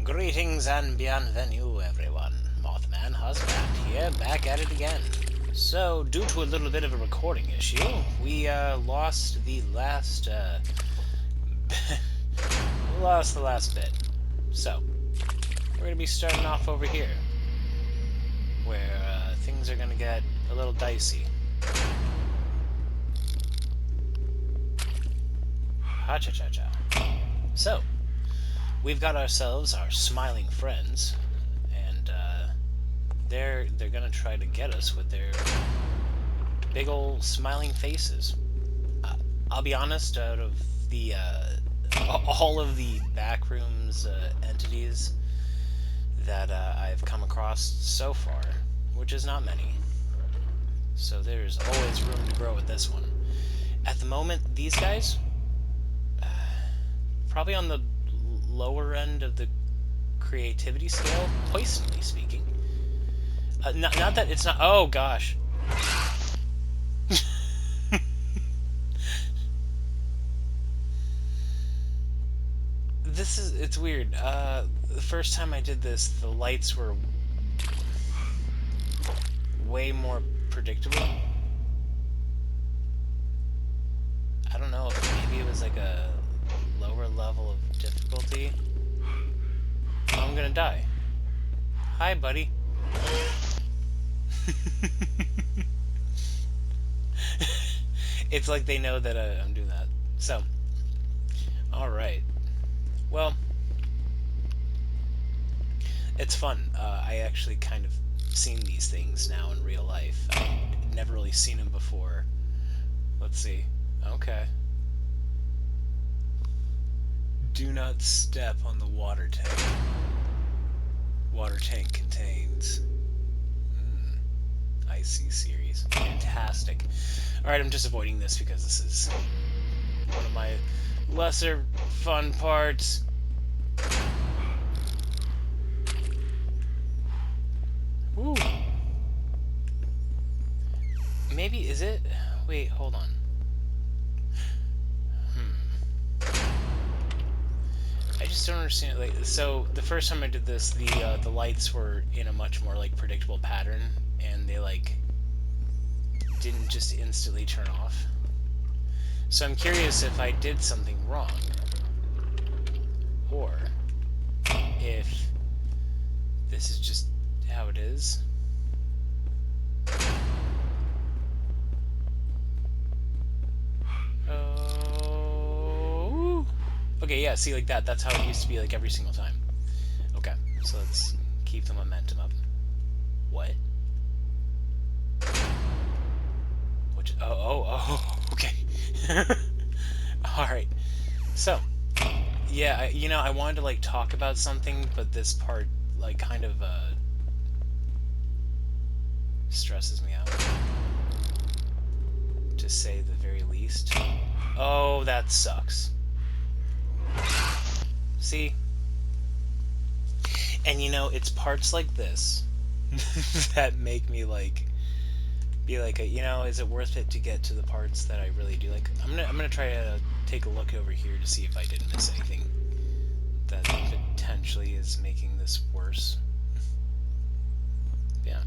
Greetings and bienvenue, everyone. Mothman Husband here, back at it again. So, due to a little bit of a recording issue, we lost the last lost the last bit. So, we're gonna be starting off over here, where things are gonna get a little dicey. Ha cha cha cha. So, we've got ourselves our smiling friends, and they're gonna try to get us with their big old smiling faces. I'll be honest, out of the all of the Backrooms entities that I've come across so far, which is not many, so there's always room to grow with this one. At the moment, these guys, probably on the lower end of the creativity scale, poisonally speaking. Not that it's not. Oh gosh. It's weird. The first time I did this, the lights were way more predictable. I don't know if maybe it was like a lower level of difficulty. I'm gonna die. Hi, buddy. It's like they know that I'm doing that. So, alright. Well, it's fun. I actually kind of seen these things now in real life. I'd never really seen them before. Let's see. Okay. Do not step on the water tank. Water tank contains... IC series. Fantastic. Alright, I'm just avoiding this because this is one of my lesser fun parts. Woo! Maybe, is it? Wait, hold on. I just don't understand. Like, so the first time I did this, the lights were in a much more like predictable pattern, and they like didn't just instantly turn off. So I'm curious if I did something wrong, or if this is just how it is. Oh, okay, yeah. See, like that. That's how it used to be, like every single time. Okay, so let's keep the momentum up. What? Which? Oh. Okay. All right. So, yeah, I wanted to like talk about something, but this part like kind of stresses me out, to say the very least. Oh, that sucks. See? And it's parts like this that make me like be like, is it worth it to get to the parts that I really do like? I'm gonna try to take a look over here to see if I didn't miss anything that potentially is making this worse. Yeah.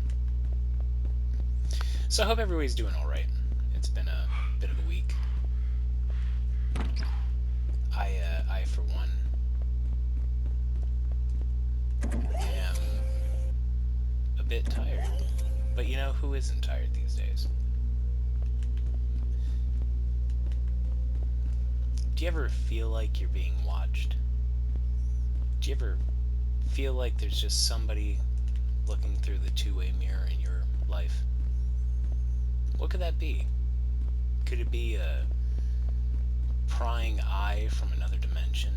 So I hope everybody's doing all right. It's been a bit of a week. I for one am a bit tired. But who isn't tired these days? Do you ever feel like you're being watched? Do you ever feel like there's just somebody looking through the two-way mirror in your life? What could that be? Could it be a prying eye from another dimension?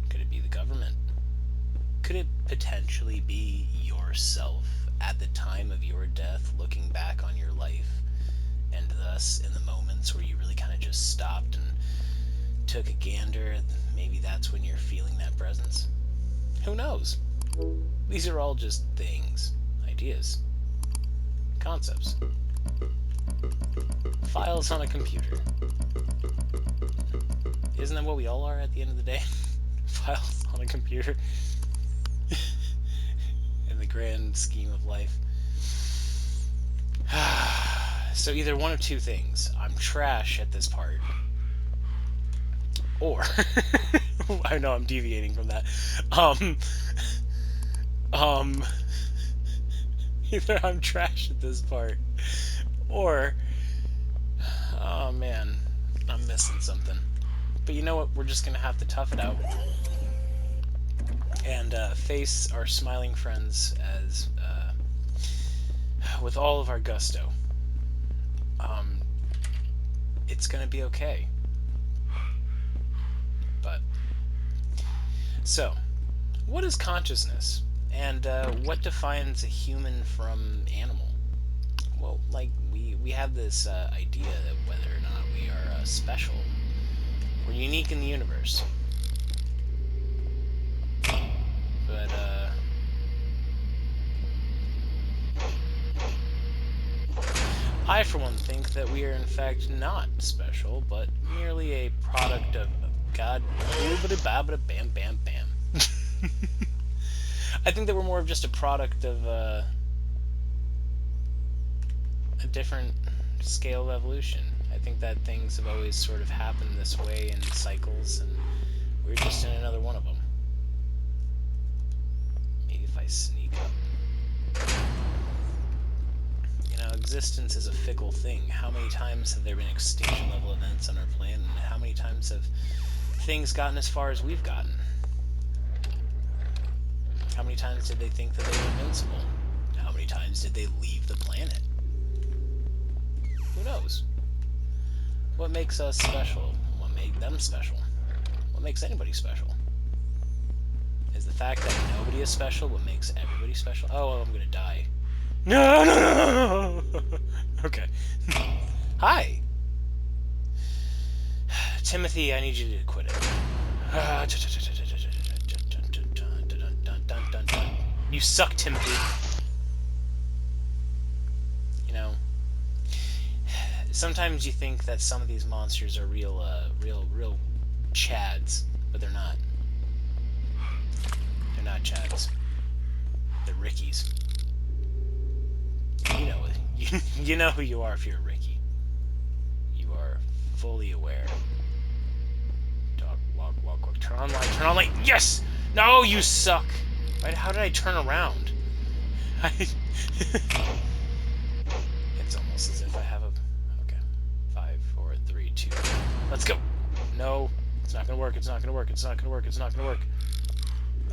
Could it be the government? Could it potentially be yourself at the time of your death, looking back on your life, and thus in the moments where you really kind of just stopped and took a gander, maybe that's when you're feeling that presence? Who knows? These are all just things, ideas, concepts, files on a computer. Isn't that what we all are at the end of the day? Files on a computer. grand scheme of life. So either one of two things. I'm trash at this part. Or... I know I'm deviating from that. Either I'm trash at this part, or... Oh, man. I'm missing something. But you know what? We're just gonna have to tough it out. And face our smiling friends as... with all of our gusto. It's gonna be okay. But... So, what is consciousness? And what defines a human from animal? Well, like, we have this idea that whether or not we are special, we're unique in the universe. But, I, for one, think that we are in fact not special, but merely a product of God, bam, bam, bam. I think that we're more of just a product of a different scale of evolution. I think that things have always sort of happened this way in cycles, and we're just in another one of them. Maybe if I sneak up. You know, existence is a fickle thing. How many times have there been extinction-level events on our planet, and how many times have things gotten as far as we've gotten? How many times did they think that they were invincible? How many times did they leave the planet? Who knows? What makes us special? What made them special? What makes anybody special? Is the fact that nobody is special what makes everybody special? Oh, I'm gonna die. No, no, no, no. Okay. Hi. Timothy, I need you to quit it. You suck, Timothy. You know, sometimes you think that some of these monsters are real chads, but they're not. They're not chads. They're Rickies. You know it. You know who you are if you're a Ricky. You are fully aware. Dog, walk, walk, walk. Turn on light. Turn on light. Yes! No, you suck! Right? How did I turn around? It's almost as if I have a... Okay. 5, 4, 3, 2... Let's go! No. It's not gonna work. It's not gonna work. It's not gonna work. It's not gonna work.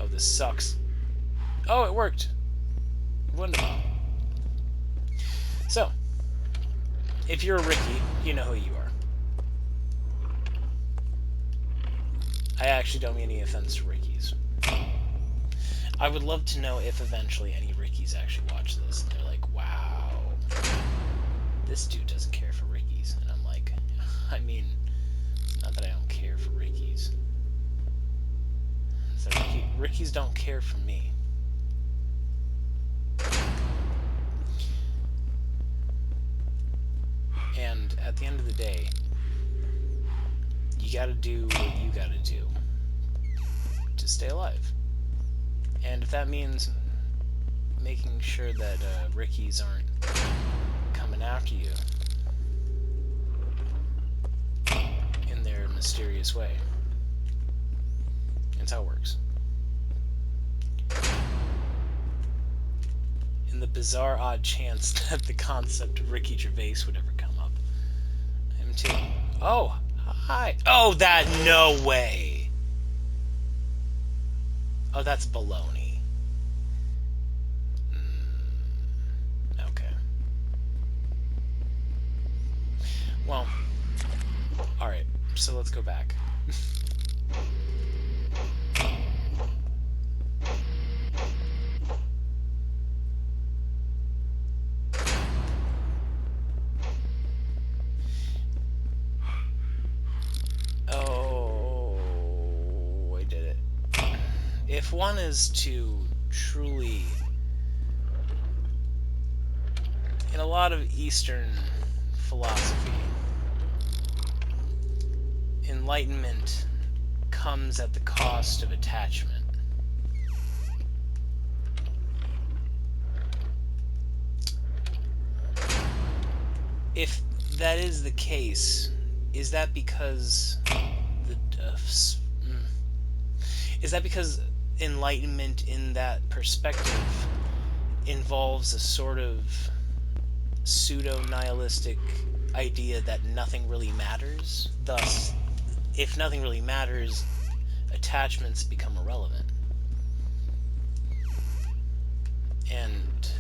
Oh, this sucks. Oh, it worked! Wonderful. So, if you're a Ricky, you know who you are. I actually don't mean any offense to Rickies. I would love to know if eventually any Rickies actually watch this and they're like, wow, this dude doesn't care for Rickies. And I'm like, I mean, not that I don't care for Rickies. So Rickies don't care for me. And at the end of the day, you gotta do what you gotta do to stay alive. And if that means making sure that Rickies aren't coming after you in their mysterious way, that's how it works. In the bizarre odd chance that the concept of Ricky Gervais would ever come up. Him too. Oh, hi. Oh, that, no way. Oh, that's baloney. Okay. Well, alright, so let's go back. If one is to truly, in a lot of Eastern philosophy, enlightenment comes at the cost of attachment. if that is the case, is that because the mm, is that because enlightenment in that perspective involves a sort of pseudo-nihilistic idea that nothing really matters? Thus, if nothing really matters, attachments become irrelevant. And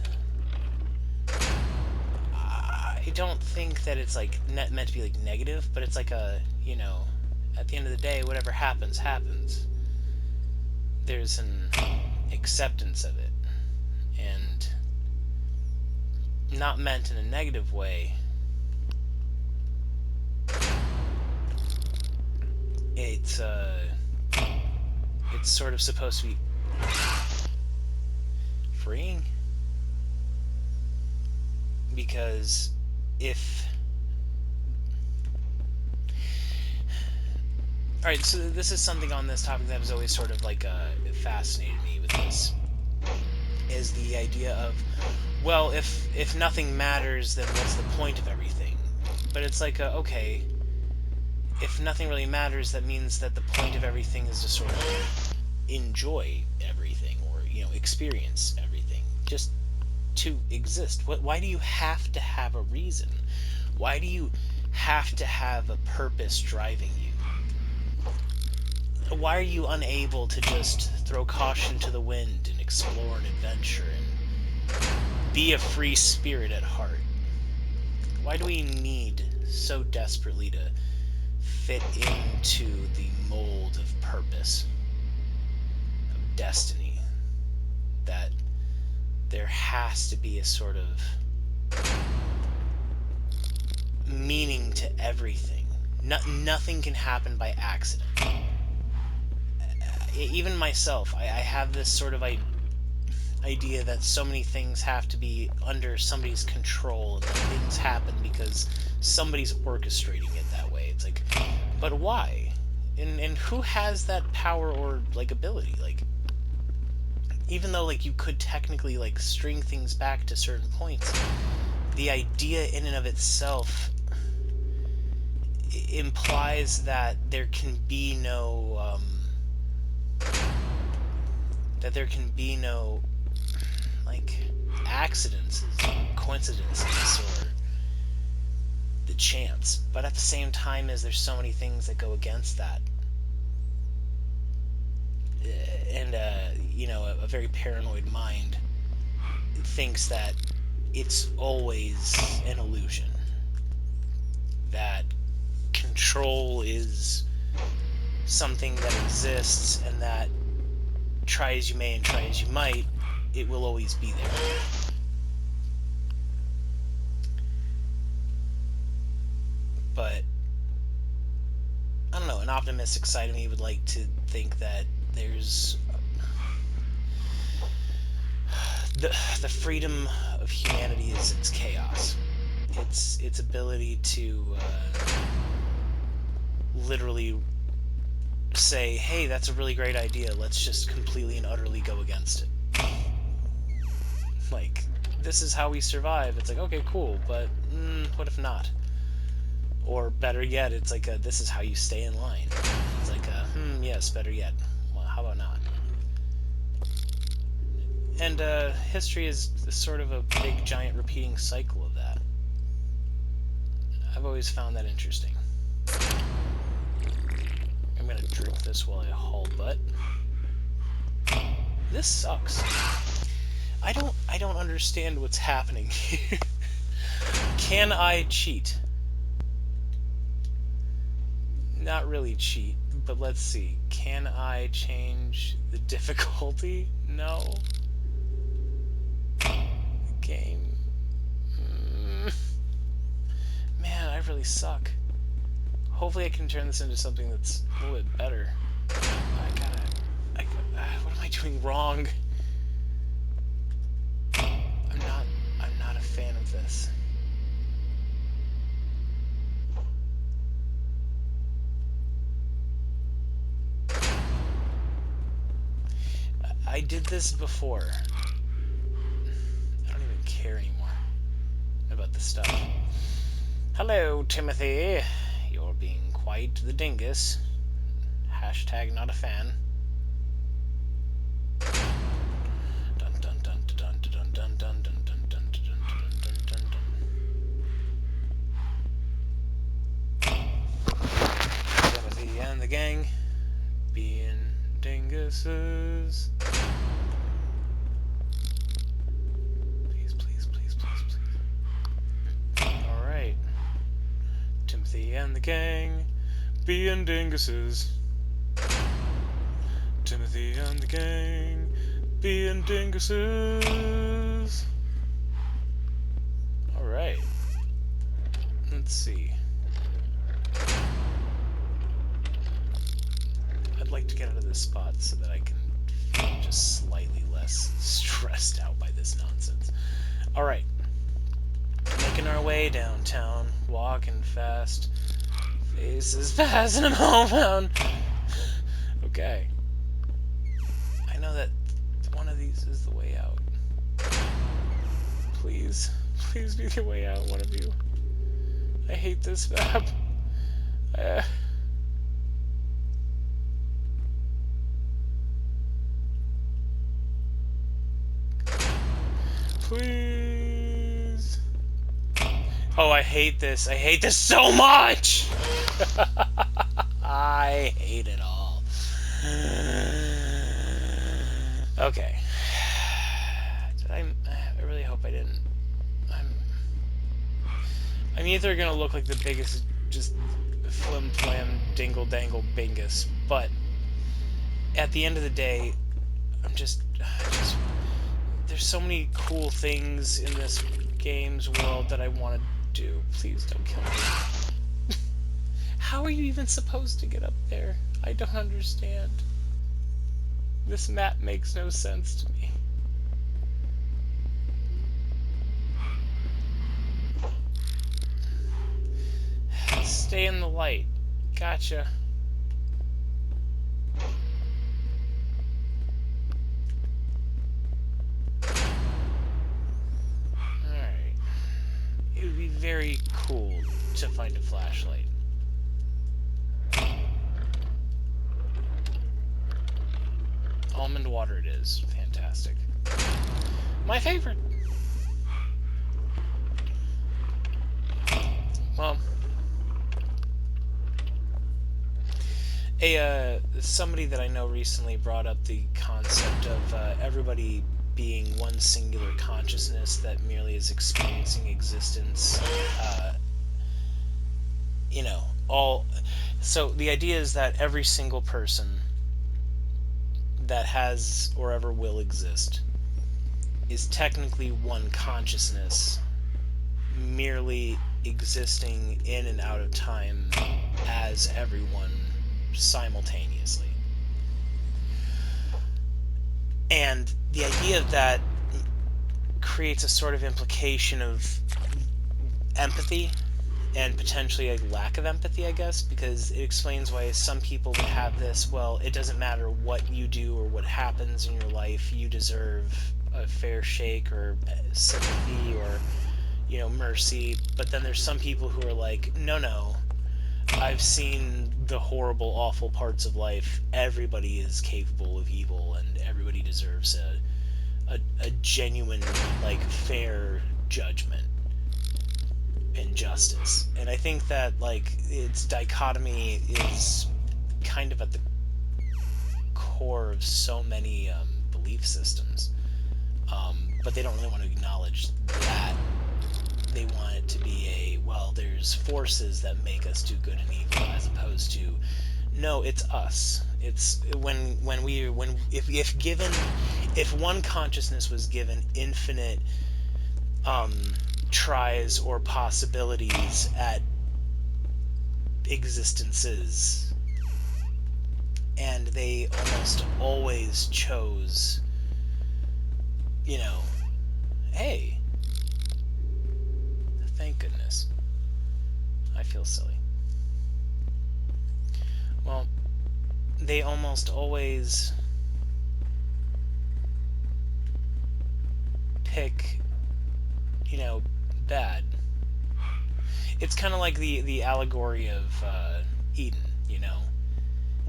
I don't think that it's like meant to be like negative, but it's like a, at the end of the day, whatever happens, happens. There's an acceptance of it, and not meant in a negative way. It's sort of supposed to be freeing, because if alright, so this is something on this topic that has always sort of like fascinated me with this, is the idea of, well, if nothing matters, then what's the point of everything? But it's like, okay, if nothing really matters, that means that the point of everything is to sort of enjoy everything, or experience everything, just to exist. Why do you have to have a reason? Why do you have to have a purpose driving you? Why are you unable to just throw caution to the wind and explore an adventure and be a free spirit at heart? Why do we need so desperately to fit into the mold of purpose, of destiny, that there has to be a sort of meaning to everything? Nothing can happen by accident. Even myself, I have this sort of idea that so many things have to be under somebody's control, and that things happen because somebody's orchestrating it that way. It's like, but why? And who has that power or like ability? Like, even though like you could technically like string things back to certain points, the idea in and of itself implies that there can be no like accidents, coincidences, or the chance. But at the same time, there's so many things that go against that, and a very paranoid mind thinks that it's always an illusion, that control is something that exists, and that try as you may and try as you might, it will always be there. But I don't know, an optimistic side of me would like to think that there's the freedom of humanity is its chaos, its ability to literally say, hey, that's a really great idea, let's just completely and utterly go against it. Like, this is how we survive. It's like, okay, cool, but what if not? Or better yet, it's like, this is how you stay in line. It's like, yes, better yet. Well, how about not? And history is sort of a big, giant, repeating cycle of that. I've always found that interesting. I'm gonna drink this while I haul butt. This sucks. I don't understand what's happening here. Can I cheat? Not really cheat, but let's see. Can I change the difficulty? No. Game. Man, I really suck. Hopefully I can turn this into something that's a little bit better. What am I doing wrong? I'm not a fan of this. I did this before. I don't even care anymore about this stuff. Hello, Timothy. You're being quite the dingus. Hashtag not a fan. Dun dun dun dun dun dun dun dun dun dun dun dun dun dun. Timothy and the gang being dinguses. Please, please, please, please, please. Alright. Timothy and the gang being dinguses. Timothy and the gang being dinguses. Alright. Let's see. I'd like to get out of this spot so that I can feel just slightly less stressed out by this nonsense. Alright. Making our way downtown, walking fast. Faces passing them homebound. Okay. I know that one of these is the way out. Please. Please be the way out, one of you. I hate this map. Please. Oh, I hate this. I hate this so much! I hate it all. Okay. I really hope I didn't. I'm either gonna look like the biggest just flim-flam dingle-dangle bingus, but at the end of the day, I'm just there's so many cool things in this game's world that I want to do. Please don't kill me. How are you even supposed to get up there? I don't understand. This map makes no sense to me. Stay in the light. Gotcha. Alright. It would be very cool to find a flashlight. Almond water it is. Fantastic. My favorite! Well... somebody that I know recently brought up the concept of everybody being one singular consciousness that merely is experiencing existence. You know, all... So the idea is that every single person that has or ever will exist is technically one consciousness, merely existing in and out of time as everyone simultaneously. And the idea of that creates a sort of implication of empathy and potentially a lack of empathy, I guess, because it explains why some people would have this, well, it doesn't matter what you do or what happens in your life, you deserve a fair shake or sympathy or, you know, mercy. But then there's some people who are like, no, I've seen the horrible, awful parts of life. Everybody is capable of evil, and everybody deserves a genuine, like, fair judgment and justice. And I think that, like, its dichotomy is kind of at the core of so many belief systems. But they don't really want to acknowledge that. They want it to be a, well, there's forces that make us do good and evil, as opposed to, no, it's us. It's if one consciousness was given infinite tries or possibilities at existences, and they almost always chose, you know, hey, thank goodness. I feel silly. Well, they almost always pick, you know, bad. it's kind of like the allegory of Eden. You know,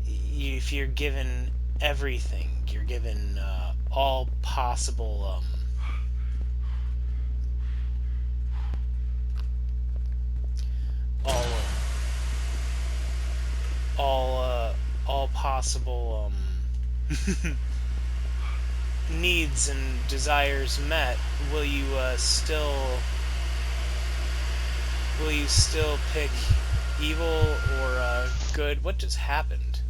if you're given everything, you're given all possible all all all possible needs and desires met, will you still pick evil or good? What just happened?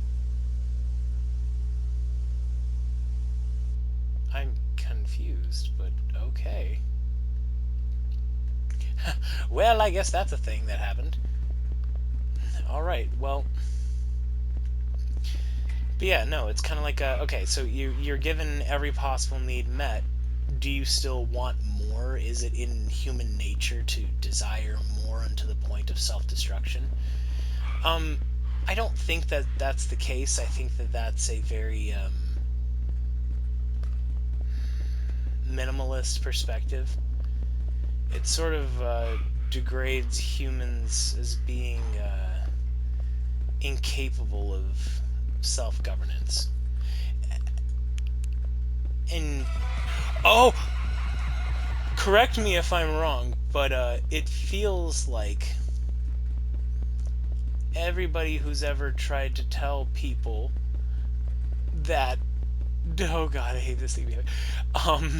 I'm confused, but okay. Well, I guess that's a thing that happened. All right. Well, but yeah, no, it's kind of like okay, so you're given every possible need met. Do you still want more? Is it in human nature to desire more unto the point of self-destruction? Um, I don't think that that's the case. I think that that's a very minimalist perspective. It sort of degrades humans as being incapable of self-governance. And oh, correct me if I'm wrong, but it feels like everybody who's ever tried to tell people that, oh god, I hate this thing. Um,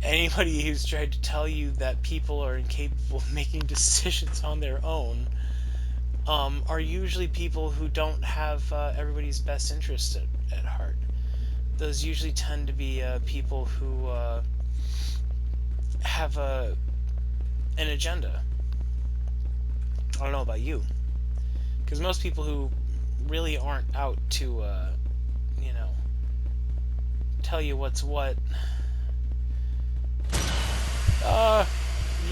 anybody who's tried to tell you that people are incapable of making decisions on their own, are usually people who don't have everybody's best interest at heart. Those usually tend to be people who have an agenda. I don't know about you, because most people who really aren't out to, you know, tell you what's what,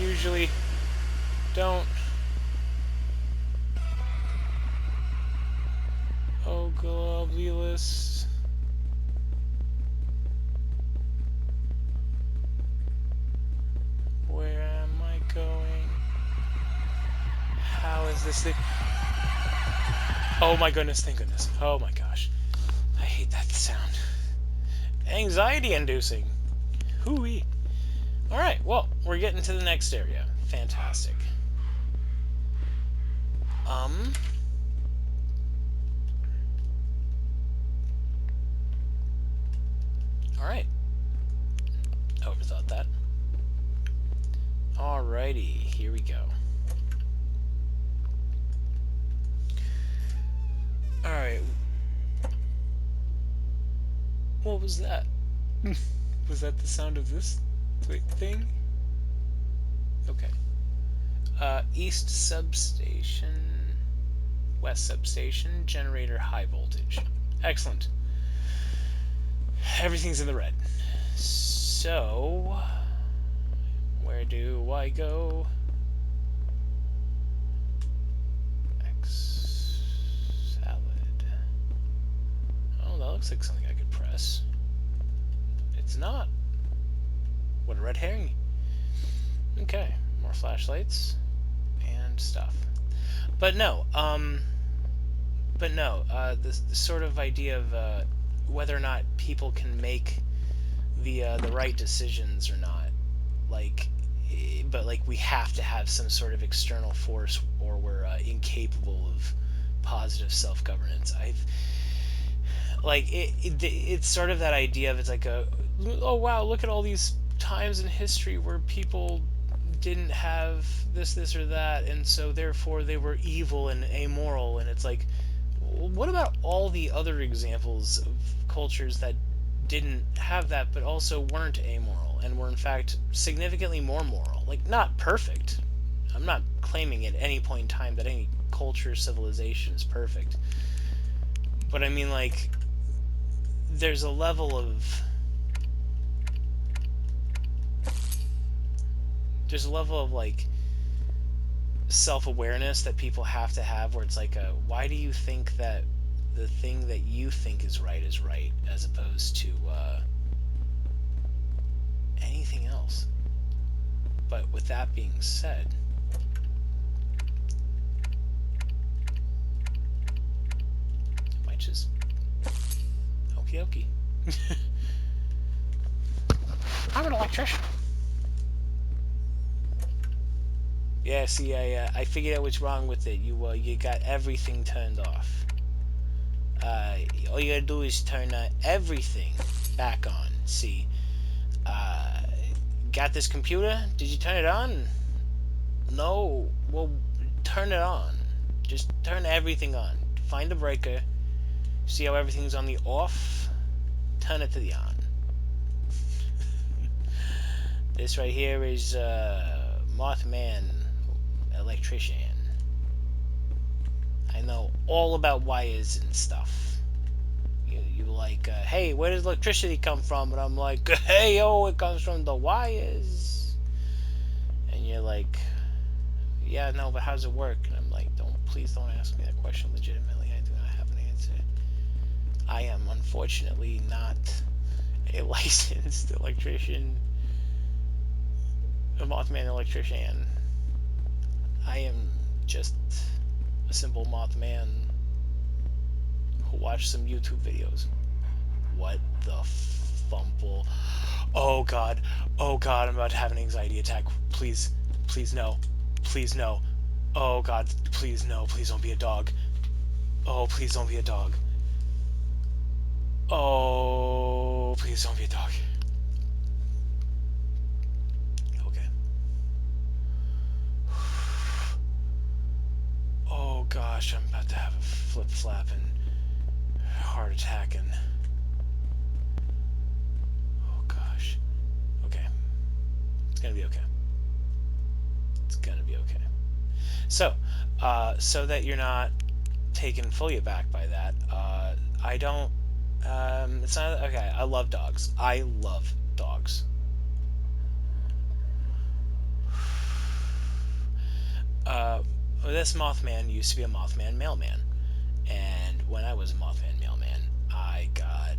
usually don't. Oh, globulus. Where am I going? How is this thing? Oh my goodness, thank goodness. Oh my gosh. I hate that sound. Anxiety inducing. Hooey. Alright, well, we're getting to the next area. Fantastic. Alright. Overthought that. Alrighty, here we go. Alright. What was that? Was that the sound of this thing? Okay. East substation, west substation, generator high voltage. Excellent. Everything's in the red. So, where do I go? X salad. Oh, that looks like something I could press. It's not. What a red herring. Okay, more flashlights and stuff. But no, this sort of idea of whether or not people can make the right decisions or not, like, but like we have to have some sort of external force, or we're incapable of positive self-governance. It's sort of that idea of, it's like oh wow, look at all these times in history where people didn't have this or that, and so therefore they were evil and amoral. And it's like, what about all the other examples of cultures that didn't have that but also weren't amoral and were in fact significantly more moral? Like, not perfect. I'm not claiming at any point in time that any culture, civilization is perfect, but I mean, like, there's a level of like self-awareness that people have to have, where it's like, why do you think that the thing that you think is right, as opposed to anything else? But with that being said, Okie dokie. I'm an electrician. Yeah, see, I figured out what's wrong with it. You got everything turned off. All you gotta do is turn everything back on. See, got this computer? Did you turn it on? No. Well, turn it on. Just turn everything on. Find the breaker. See how everything's on the off? Turn it to the on. This right here is Mothman electrician. I know all about wires and stuff. You like, hey, where does electricity come from? And I'm like, hey, yo, it comes from the wires. And you're like, yeah, no, but how does it work? And I'm like, please don't ask me that question legitimately. I do not have an answer. I am unfortunately not a licensed electrician, a Mothman electrician. I am just a simple Mothman who watched some YouTube videos. What the fumble? Oh god, I'm about to have an anxiety attack. Please, please no, please no. Oh god, please no, please don't be a dog. Oh, please don't be a dog. Oh, please don't be a dog. Okay. Oh gosh, I'm about to have a flip-flap and heart attack and... Oh gosh. Okay. It's gonna be okay. It's gonna be okay. So, so that you're not taken fully aback by that, I don't... it's not... Okay, I love dogs. I love dogs. This Mothman used to be a Mothman mailman. And when I was a Mothman mailman, I got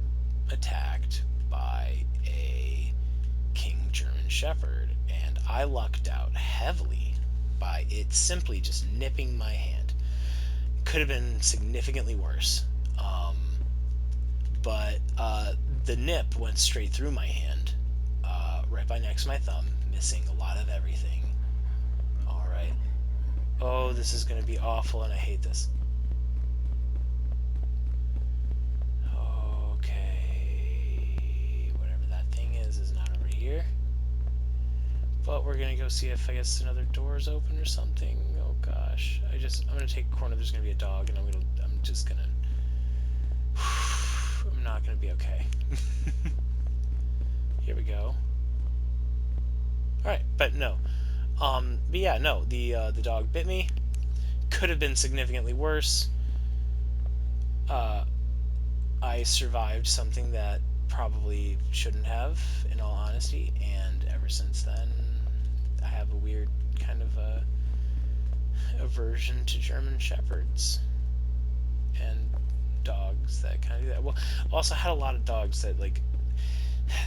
attacked by a King German Shepherd. And I lucked out heavily by it simply just nipping my hand. Could have been significantly worse. But the nip went straight through my hand, right by next to my thumb, missing a lot of everything. Alright. Oh, this is going to be awful, and I hate this. Okay. Whatever that thing is not over here. But we're going to go see if, I guess, another door is open or something. Oh, gosh. I'm going to take a corner. There's going to be a dog, and I'm just going to... I'm not going to be okay. Here we go. Alright, but no. But yeah, no, the dog bit me. Could have been significantly worse. I survived something that probably shouldn't have, in all honesty, and ever since then, I have a weird kind of aversion to German Shepherds and dogs that kind of do that. Well, I also had a lot of dogs that, like,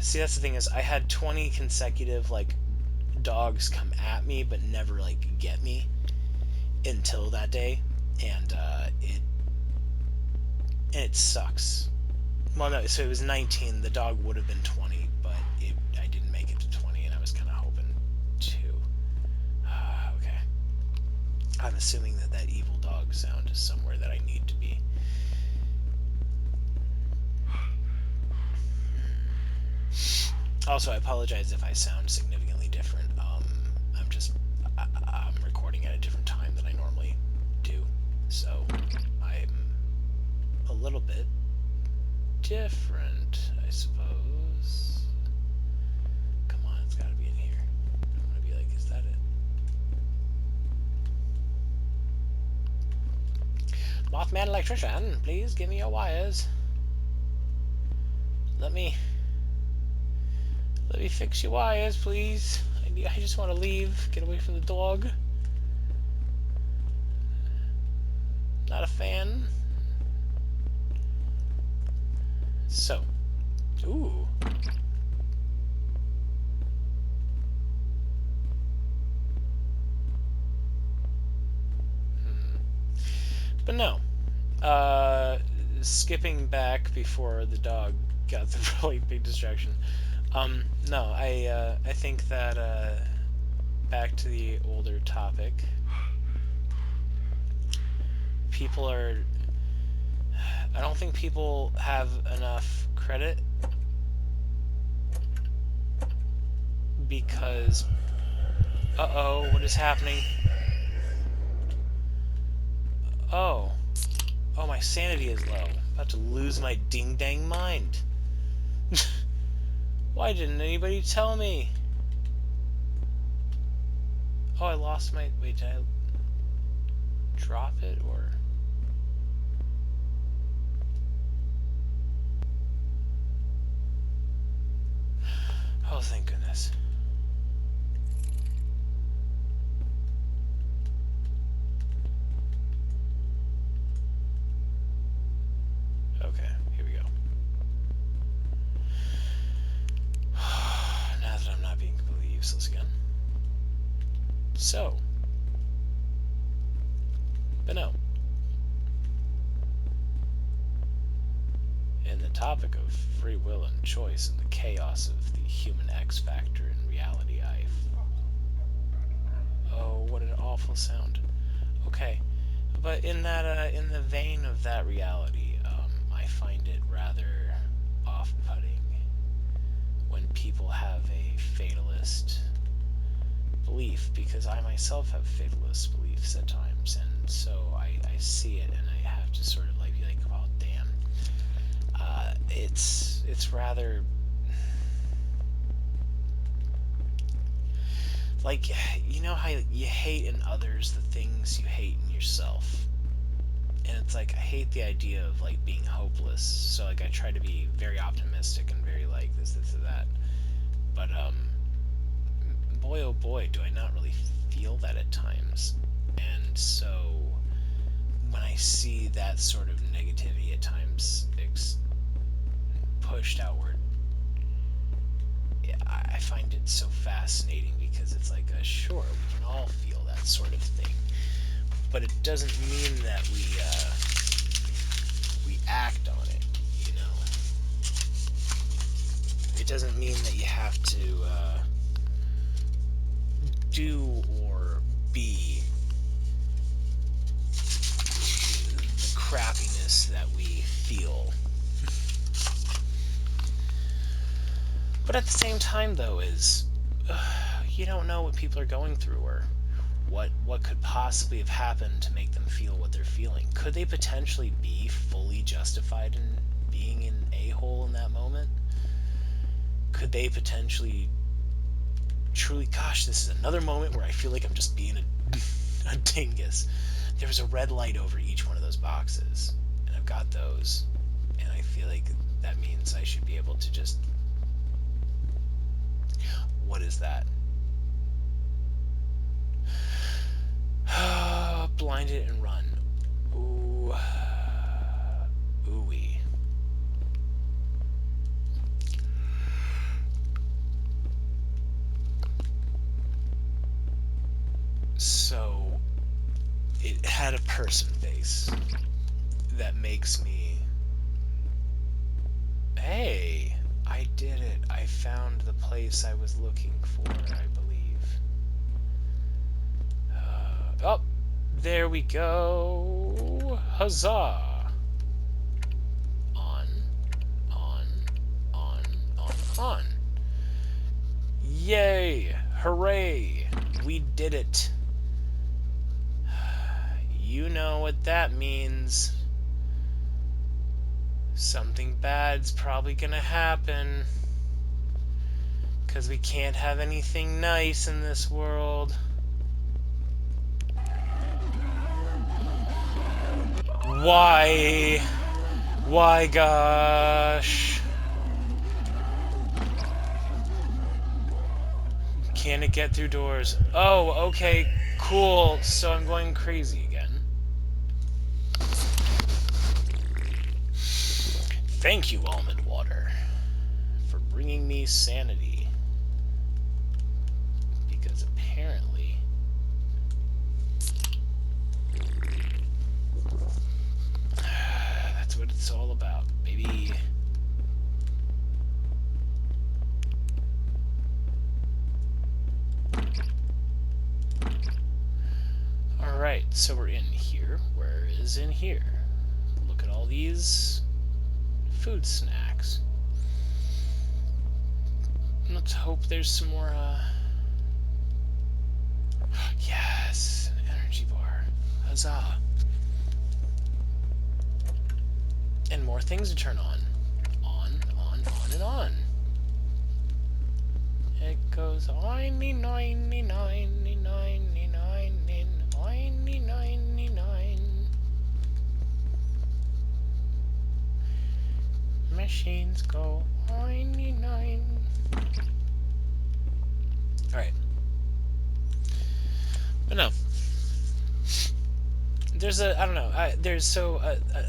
see, that's the thing, is I had 20 consecutive, like, dogs come at me but never, like, get me until that day, and it sucks. Well, no, so it was 19. The dog would have been 20, but I didn't make it to 20, and I was kind of hoping to. Okay. I'm assuming that evil dog sound is somewhere that I need to be. Also, I apologize if I sound significantly different. I'm recording at a different time than I normally do, so I'm a little bit different, I suppose. Come on, it's gotta be in here. I'm gonna be like, is that it? Mothman electrician, please give me your wires. Let me fix your wires, please. I just want to leave. Get away from the dog. Not a fan. So. Ooh. But no. skipping back before the dog got the really big distraction. No, I think that back to the older topic. People are. I don't think people have enough credit because. Uh-oh, what is happening? Oh. Oh, my sanity is low. I'm about to lose my ding-dang mind. Why didn't anybody tell me? Oh, I lost my... Wait, did I drop it, or... Oh, thank goodness. Okay, here we go. Now that I'm not being completely useless again. So. But no. In the topic of free will and choice and the chaos of the human X factor in reality, Oh, what an awful sound. Okay. But in that, in the vein of that reality, I find it rather off-putting when people have a fatalist belief, because I myself have fatalist beliefs at times, and so I see it and I have to sort of like be like, oh damn. It's rather like, you know how you hate in others the things you hate in yourself. And it's like, I hate the idea of like being hopeless, so like I try to be very optimistic and very like this or that. But boy oh boy, do I not really feel that at times. And so when I see that sort of negativity at times pushed outward, I find it so fascinating, because it's like, sure, we can all feel that sort of thing, but it doesn't mean that we act on it, you know? It doesn't mean that you have to do or be the crappiness that we feel. But at the same time, though, you don't know what people are going through, or what could possibly have happened to make them feel what they're feeling. Could they potentially be fully justified in being an a-hole in that moment? Could they potentially truly, gosh, this is another moment where I feel like I'm just being a dingus. There was a red light over each one of those boxes, and I've got those, and I feel like that means I should be able to just... What is that? Blind it and run. Ooh. Ooh-wee. So, it had a person face that makes me... Hey! I did it. I found the place I was looking for, I believe. Oh, there we go. Huzzah! On. Yay! Hooray! We did it. You know what that means. Something bad's probably gonna happen, 'cause we can't have anything nice in this world. Why? Why, gosh? Can it get through doors? Oh, okay, cool. So I'm going crazy again. Thank you, almond water, for bringing me sanity. Because apparently... that's what it's all So we're in here. Where is in here? Look at all these food snacks. Let's hope there's some more, Yes! An energy bar. Huzzah! And more things to turn on. On, and on. It goes oiny, niny, niny, niny, niny, oiny, niny, nine. Machines go oiny, nine. Alright. But no. There's I don't know,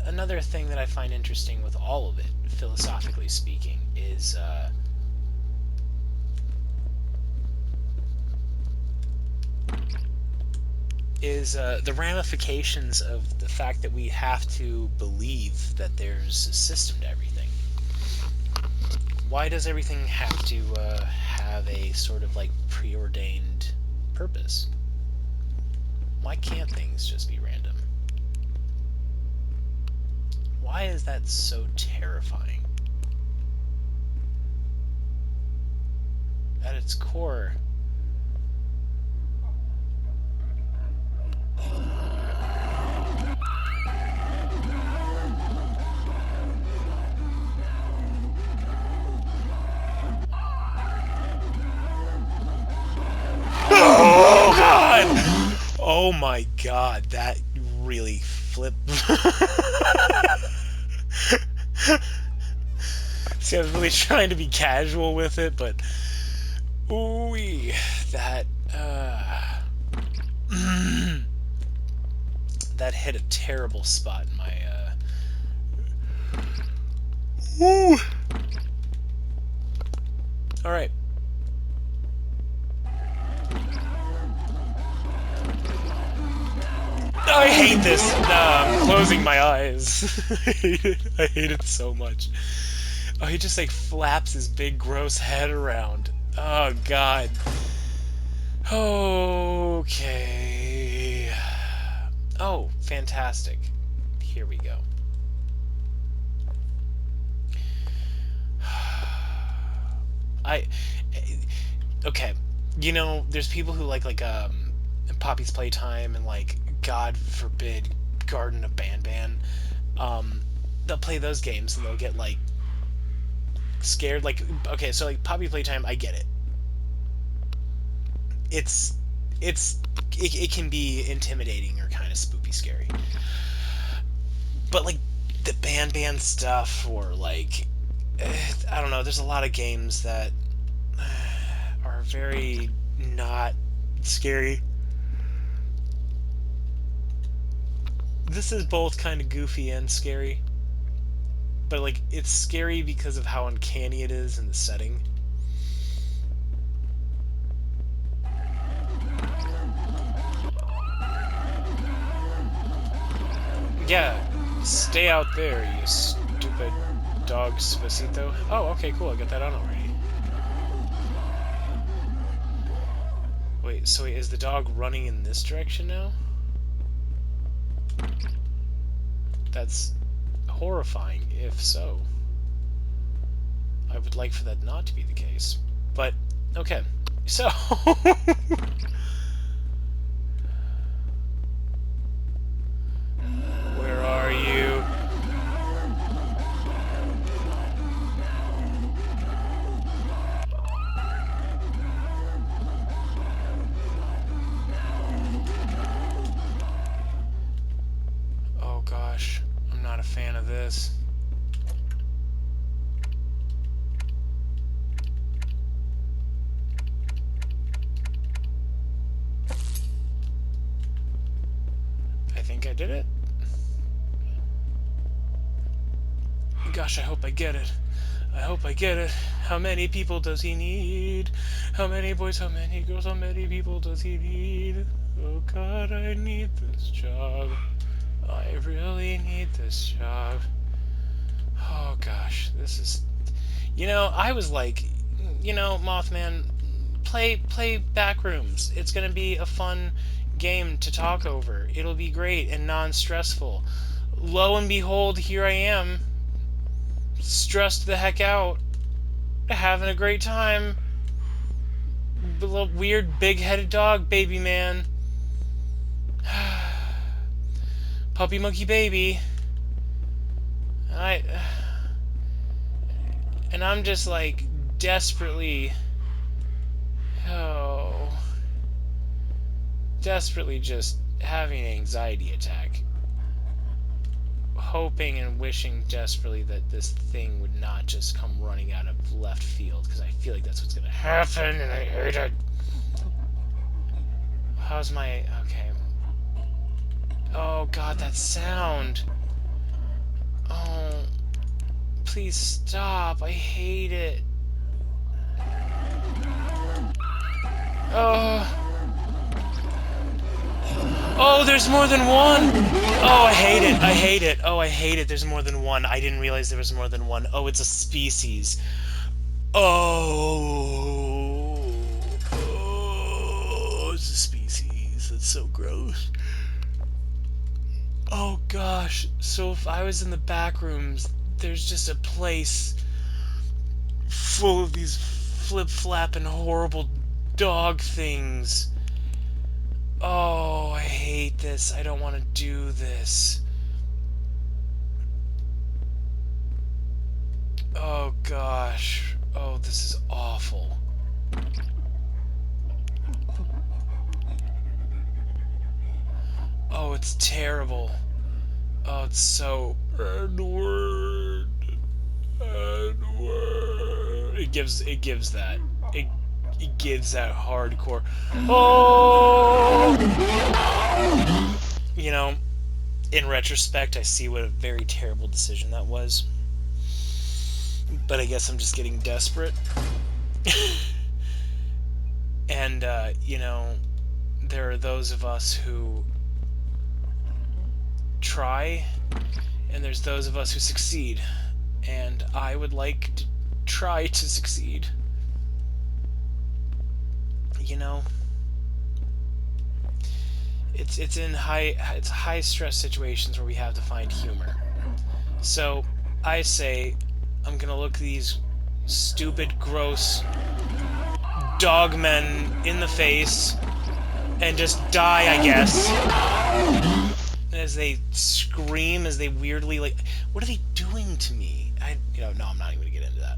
another thing that I find interesting with all of it, philosophically speaking, is, the ramifications of the fact that we have to believe that there's a system to everything. Why does everything have to have a sort of like preordained purpose? Why can't things just be random? Why is that so terrifying? At its core, oh god! Oh my god, that really flipped. See, I was really trying to be casual with it, but ooh-wee, that that hit a terrible spot in my Woo! Alright. I hate this! I'm closing my eyes. I hate it. I hate it so much. Oh, he just like flaps his big gross head around. Oh god. Okay. Oh, fantastic. Here we go. Okay. You know, there's people who like Poppy's Playtime and like God forbid Garden of Banban. They'll play those games and they'll get like scared. Like, okay, so like Poppy Playtime, I get it. It can be intimidating or kind of spoopy scary. But like the Banban stuff, or like I don't know, there's a lot of games that are very not scary. This is both kind of goofy and scary, but like it's scary because of how uncanny it is in the setting. Yeah, stay out there, you stupid dog Spacito. Oh, okay, cool, I got that on already. Wait, so is the dog running in this direction now? That's horrifying, if so. I would like for that not to be the case. But, okay. So... Where are you? Oh gosh, I'm not a fan of this. I think I did it. Gosh, I hope I get it. I hope I get it. How many people does he need? How many boys, how many girls, how many people does he need? Oh god, I need this job. I really need this job. Oh gosh, this is... You know, I was like, you know, Mothman, play Backrooms. It's gonna be a fun game to talk over. It'll be great and non-stressful. Lo and behold, here I am, stressed the heck out, having a great time. A little weird big-headed dog baby man. Puppy monkey baby. And I'm just like desperately desperately just having an anxiety attack, hoping and wishing desperately that this thing would not just come running out of left field, because I feel like that's what's gonna happen, and I hate it. How's my... okay. Oh god, that sound. Oh, please stop. I hate it. Oh. Oh, there's more than one! Oh, I hate it. I hate it. Oh, I hate it. There's more than one. I didn't realize there was more than one. Oh, it's a species. Oh. Oh, it's a species. That's so gross. Oh, gosh. So if I was in the Backrooms, there's just a place full of these flip-flapping horrible dog things. Oh, I hate this. I don't want to do this. Oh, gosh. Oh, this is awful. Oh, it's terrible. Oh, it's so... N-word. N-word. It gives that. It gives that hardcore. Oh! You know, in retrospect, I see what a very terrible decision that was. But I guess I'm just getting desperate. And, you know, there are those of us who try, and there's those of us who succeed. And I would like to try to succeed. You know, it's high stress situations where we have to find humor. So I say I'm gonna look these stupid, gross dogmen in the face and just die, I guess, as they scream, as they weirdly, like, what are they doing to me? No, I'm not even gonna get into that.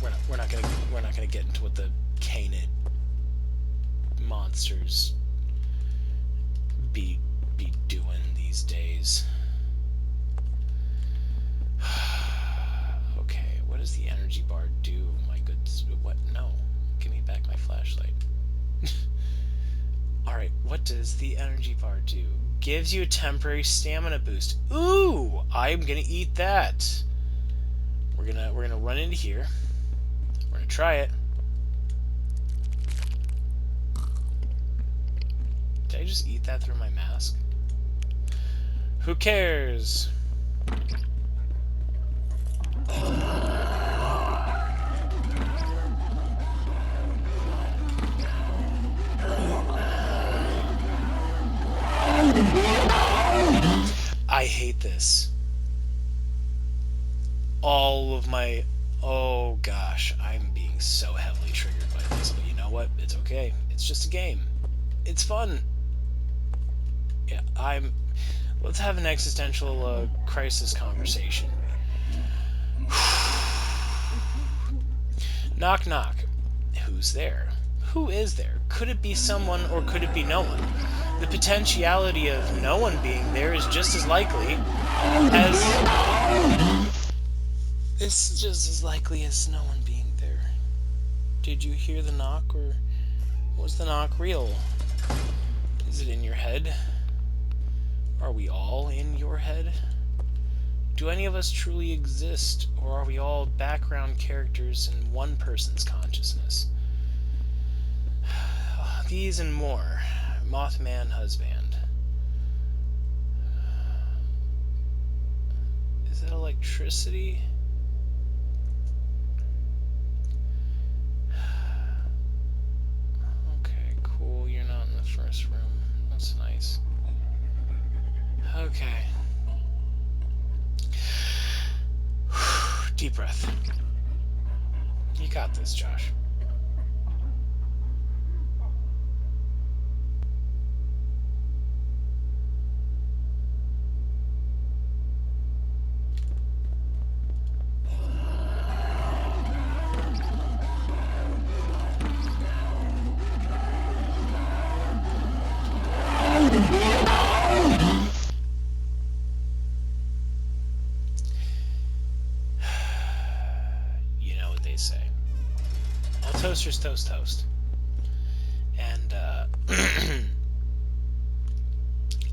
We're not gonna get into what the canid monsters be doing these days. Okay, what does the energy bar do? My goodness, what? No, give me back my flashlight. Alright, what does the energy bar do? Gives you a temporary stamina boost. Ooh, I'm gonna eat that. We're gonna run into here. We're gonna try it. Did I just eat that through my mask? Who cares? I hate this. All of my... oh gosh, I'm being so heavily triggered by this, but you know what? It's okay. It's just a game. It's fun. Yeah, let's have an existential crisis conversation. Knock knock. Who's there? Who is there? Could it be someone or could it be no one? The potentiality of no one being there is just as likely as... it's just as likely as no one being there. Did you hear the knock, or was the knock real? Is it in your head? Are we all in your head? Do any of us truly exist, or are we all background characters in one person's consciousness? These and more. Mothmanhusband. Is that electricity? Okay, cool. You're not in the first room. Deep breath. You got this, Josh. You know what they say. All toasters toast toast. And a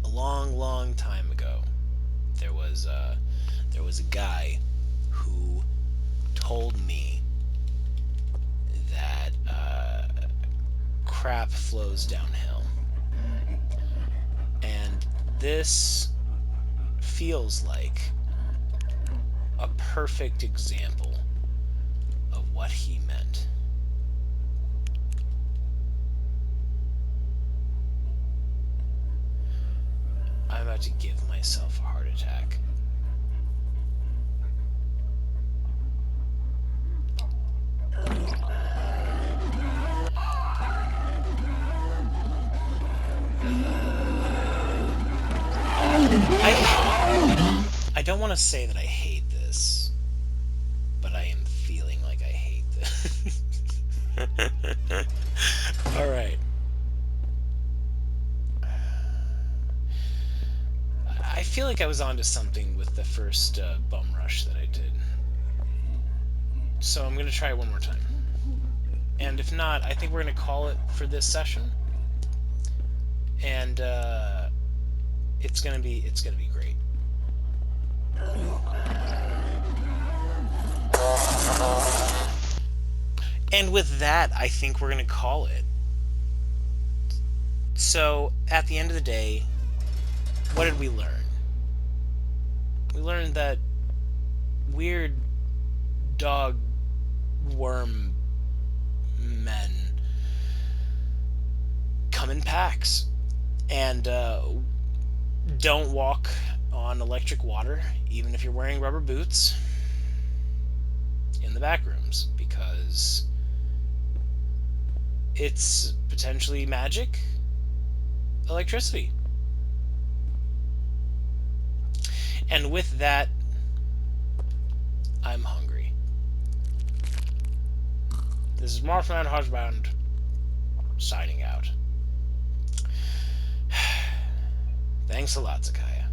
long, long time ago, there was a guy who told me that crap flows downhill, and this feels like a perfect example of what he meant. I'm about to give myself a heart attack. I don't want to say that I hate this, but I am feeling like I hate this. Alright. I feel like I was onto something with the first bum rush that I did. So I'm going to try it one more time. And if not, I think we're going to call it for this session. And it's going to be great. And with that, I think we're going to call it. So, at the end of the day, what did we learn? We learned that weird dog worm men come in packs and don't walk on electric water, even if you're wearing rubber boots, in the backrooms, because it's potentially magic electricity. And with that, I'm hungry. This is mothmanhusband signing out. Thanks a lot, Zakaya.